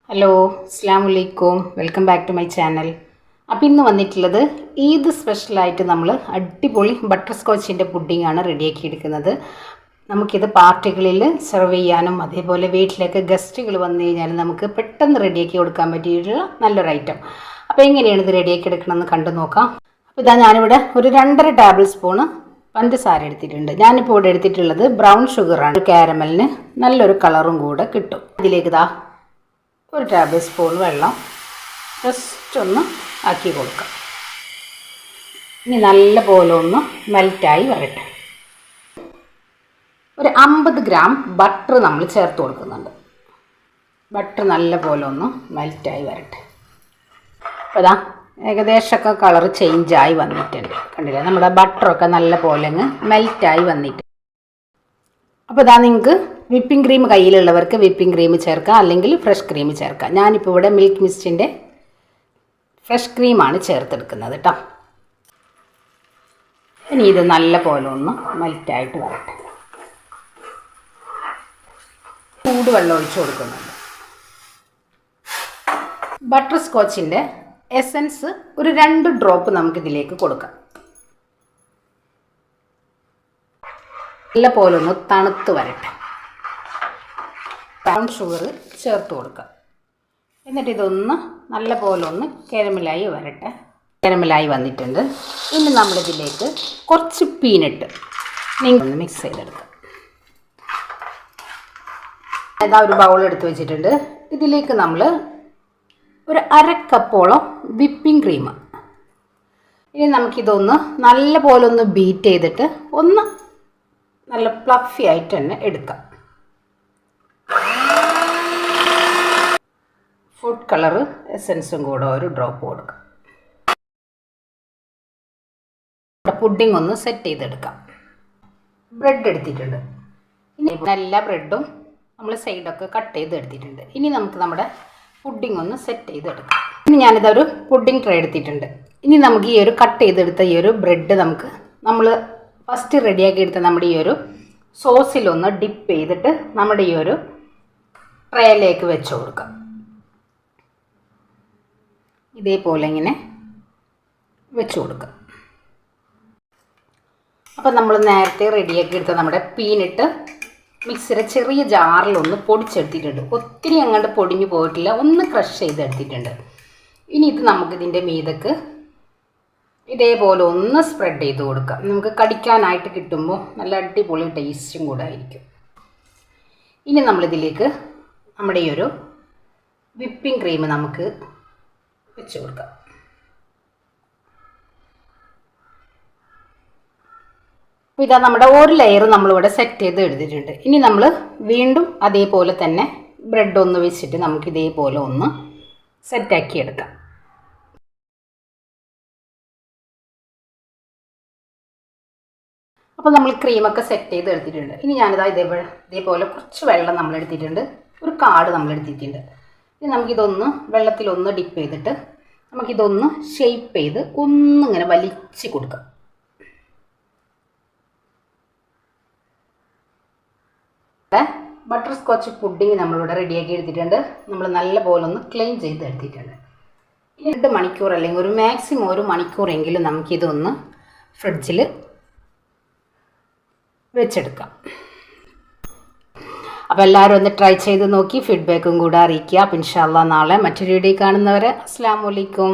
Hello അസ്സലാമു അലൈക്കും, welcome back to my channel. അപ്പോൾ ഇന്ന് വന്നിട്ടുള്ളത് ഈദ് സ്പെഷ്യലായിട്ട് നമ്മൾ അടിപൊളി ബട്ടർ സ്കോച്ചിൻ്റെ പുഡിങ്ങാണ് റെഡിയാക്കി എടുക്കുന്നത്. നമുക്കിത് പാർട്ടികളിൽ സെർവ് ചെയ്യാനും അതേപോലെ വീട്ടിലേക്ക് ഗസ്റ്റുകൾ വന്നു കഴിഞ്ഞാൽ നമുക്ക് പെട്ടെന്ന് റെഡിയാക്കി കൊടുക്കാൻ പറ്റിയിട്ടുള്ള നല്ലൊരു ഐറ്റം. അപ്പോൾ എങ്ങനെയാണ് ഇത് റെഡിയാക്കി എടുക്കണമെന്ന് കണ്ടു നോക്കാം. അപ്പോൾ ഇതാ ഞാനിവിടെ ഒരു 2.5 ടേബിൾ സ്പൂണ് പഞ്ചസാര എടുത്തിട്ടുണ്ട്. ഞാനിപ്പോൾ ഇവിടെ എടുത്തിട്ടുള്ളത് ബ്രൗൺ ഷുഗറാണ്. കാരമലിന് നല്ലൊരു കളറും കൂടെ കിട്ടും. ഇതിലേക്ക് ഇതാ ഒരു ടേബിൾ സ്പൂൺ വെള്ളം ജസ്റ്റ് ഒന്ന് ആക്കി കൊടുക്കാം. ഇനി നല്ല പോലെ ഒന്ന് മെൽറ്റായി വരട്ടെ. ഒരു 50 ഗ്രാം ബട്ടർ നമ്മൾ ചേർത്ത് കൊടുക്കുന്നുണ്ട്. ബട്ടർ നല്ല പോലെ ഒന്ന് മെൽറ്റായി വരട്ടെ. അപ്പോൾ ഇതാ ഏകദേശമൊക്കെ കളർ ചേഞ്ചായി വന്നിട്ടുണ്ട്. കണ്ടില്ലേ, നമ്മുടെ ബട്ടറൊക്കെ നല്ല പോലെ അങ്ങ് മെൽറ്റായി വന്നിട്ട്. അപ്പോൾ ഇതാ നിങ്ങൾക്ക് വിപ്പിംഗ് ക്രീം കയ്യിലുള്ളവർക്ക് വിപ്പിംഗ് ക്രീം ചേർക്കാം, അല്ലെങ്കിൽ ഫ്രഷ് ക്രീം ചേർക്കാം. ഞാനിപ്പോൾ ഇവിടെ മിൽക്ക് മിസ്റ്റിൻ്റെ ഫ്രഷ് ക്രീമാണ് ചേർത്തെടുക്കുന്നത് കേട്ടോ. ഇനി ഇത് നല്ല പോലെ ഒന്ന് മെൽറ്റായിട്ട് വരട്ടെ. ചൂടുവെള്ളം ഒഴിച്ചു കൊടുക്കുന്നുണ്ട്. ബട്ടർ സ്കോച്ചിൻ്റെ എസൻസ് ഒരു 2 ഡ്രോപ്പ് നമുക്കിതിലേക്ക് കൊടുക്കാം. നല്ല പോലെ ഒന്ന് തണുത്ത് വരട്ടെ. ബ്രൗൺ ഷുഗർ ചേർത്ത് കൊടുക്കുക. എന്നിട്ട് ഇതൊന്ന് നല്ല പോലെ ഒന്ന് കാരമലായി വരട്ടെ. കാരമലായി വന്നിട്ടുണ്ട്. ഇനി നമ്മളിതിലേക്ക് കുറച്ച് പീനട്ട് ഒന്ന് മിക്സ് ചെയ്തെടുക്കുക. ഏതാ ഒരു ബൗൾ എടുത്ത് വെച്ചിട്ടുണ്ട്. ഇതിലേക്ക് നമ്മൾ ഒരു 1/2 കപ്പോളം വിപ്പിംഗ് ക്രീം. ഇനി നമുക്കിതൊന്ന് നല്ല പോലെ ഒന്ന് ബീറ്റ് ചെയ്തിട്ട് ഒന്ന് നല്ല ഫ്ലഫി ആയിട്ട് തന്നെ എടുക്കാം. ഫുഡ് കളർ എസൻസും കൂടെ ഒരു ഡ്രോപ്പ് കൊടുക്കാം. പുഡിംഗ് ഒന്ന് സെറ്റ് ചെയ്തെടുക്കാം. ബ്രെഡ് എടുത്തിട്ടുണ്ട്. ഇനി എല്ലാ ബ്രെഡും നമ്മൾ സൈഡൊക്കെ കട്ട് ചെയ്ത് എടുത്തിട്ടുണ്ട്. ഇനി നമുക്ക് നമ്മുടെ പുഡിംഗ് ഒന്ന് സെറ്റ് ചെയ്തെടുക്കാം. ഇനി ഞാനിതൊരു പുഡിംഗ് ട്രേ എടുത്തിട്ടുണ്ട്. ഇനി നമുക്ക് ഈ ഒരു കട്ട് ചെയ്തെടുത്ത ഈ ഒരു ബ്രെഡ് നമ്മൾ ഫസ്റ്റ് റെഡിയാക്കി എടുത്ത നമ്മുടെ ഈ ഒരു സോസിലൊന്ന് ഡിപ്പ് ചെയ്തിട്ട് നമ്മുടെ ഈ ഒരു ട്രേയിലേക്ക് വെച്ച് കൊടുക്കാം. ഇതേപോലെ ഇങ്ങനെ വെച്ച് കൊടുക്കുക. അപ്പം നമ്മൾ നേരത്തെ റെഡിയാക്കി എടുത്ത നമ്മുടെ പീനട്ട് മിക്സിയുടെ ചെറിയ ജാറിലൊന്ന് പൊടിച്ചെടുത്തിട്ടുണ്ട്. ഒത്തിരി അങ്ങോട്ട് പൊടിഞ്ഞു പോയിട്ടില്ല, ഒന്ന് ക്രഷ് ചെയ്തെടുത്തിട്ടുണ്ട്. ഇനി ഇത് നമുക്കിതിൻ്റെ മീതക്ക് ഇതേപോലെ ഒന്ന് സ്പ്രെഡ് ചെയ്ത് കൊടുക്കാം. നമുക്ക് കടിക്കാനായിട്ട് കിട്ടുമ്പോൾ നല്ല അടിപൊളി ടേസ്റ്റും കൂടെ ആയിരിക്കും. ഇനി നമ്മളിതിലേക്ക് നമ്മുടെ ഈ ഒരു വിപ്പിംഗ് ക്രീം നമുക്ക് വെച്ച് കൊടുക്കാം. അപ്പോൾ ഇതാ നമ്മുടെ ഒരു ലെയർ നമ്മളിവിടെ സെറ്റ് ചെയ്ത് എടുത്തിട്ടുണ്ട്. ഇനി നമ്മൾ വീണ്ടും അതേപോലെ തന്നെ ബ്രെഡ് ഒന്ന് വെച്ചിട്ട് നമുക്ക് ഇതേപോലെ ഒന്ന് സെറ്റാക്കി എടുക്കാം. അപ്പോൾ നമ്മൾ ക്രീമൊക്കെ സെറ്റ് ചെയ്ത് എടുത്തിട്ടുണ്ട്. ഇനി ഞാനിതാ ഇതേപോലെ കുറച്ച് വെള്ളം നമ്മൾ എടുത്തിട്ടുണ്ട്, ഒരു കാർഡ് നമ്മൾ എടുത്തിട്ടുണ്ട്. ഇനി നമുക്കിതൊന്ന് വെള്ളത്തിലൊന്ന് ഡിപ്പ് ചെയ്തിട്ട് നമുക്കിതൊന്ന് ഷേപ്പ് ചെയ്ത് ഒന്നിങ്ങനെ വലിച്ച് കൊടുക്കാം. ബട്ടർ സ്കോച്ച് പുഡിങ് നമ്മളിവിടെ റെഡിയാക്കി എടുത്തിട്ടുണ്ട്. നമ്മൾ നല്ല പോലെ ഒന്ന് ക്ലീൻ ചെയ്ത് എടുത്തിട്ടുണ്ട്. 2 മണിക്കൂർ അല്ലെങ്കിൽ ഒരു മാക്സിമം 1 മണിക്കൂറെങ്കിലും നമുക്കിതൊന്ന് ഫ്രിഡ്ജിൽ വെച്ചെടുക്കാം. അപ്പോൾ എല്ലാവരും ഒന്ന് ട്രൈ ചെയ്ത് നോക്കി ഫീഡ്ബാക്കും കൂടെ അറിയിക്കുക. അപ്പോൾ ഇൻഷാ അല്ലാഹ് നാളെ മറ്റൊരു വീഡിയോ കാണുന്നവരെ അസ്സലാമു അലൈക്കും.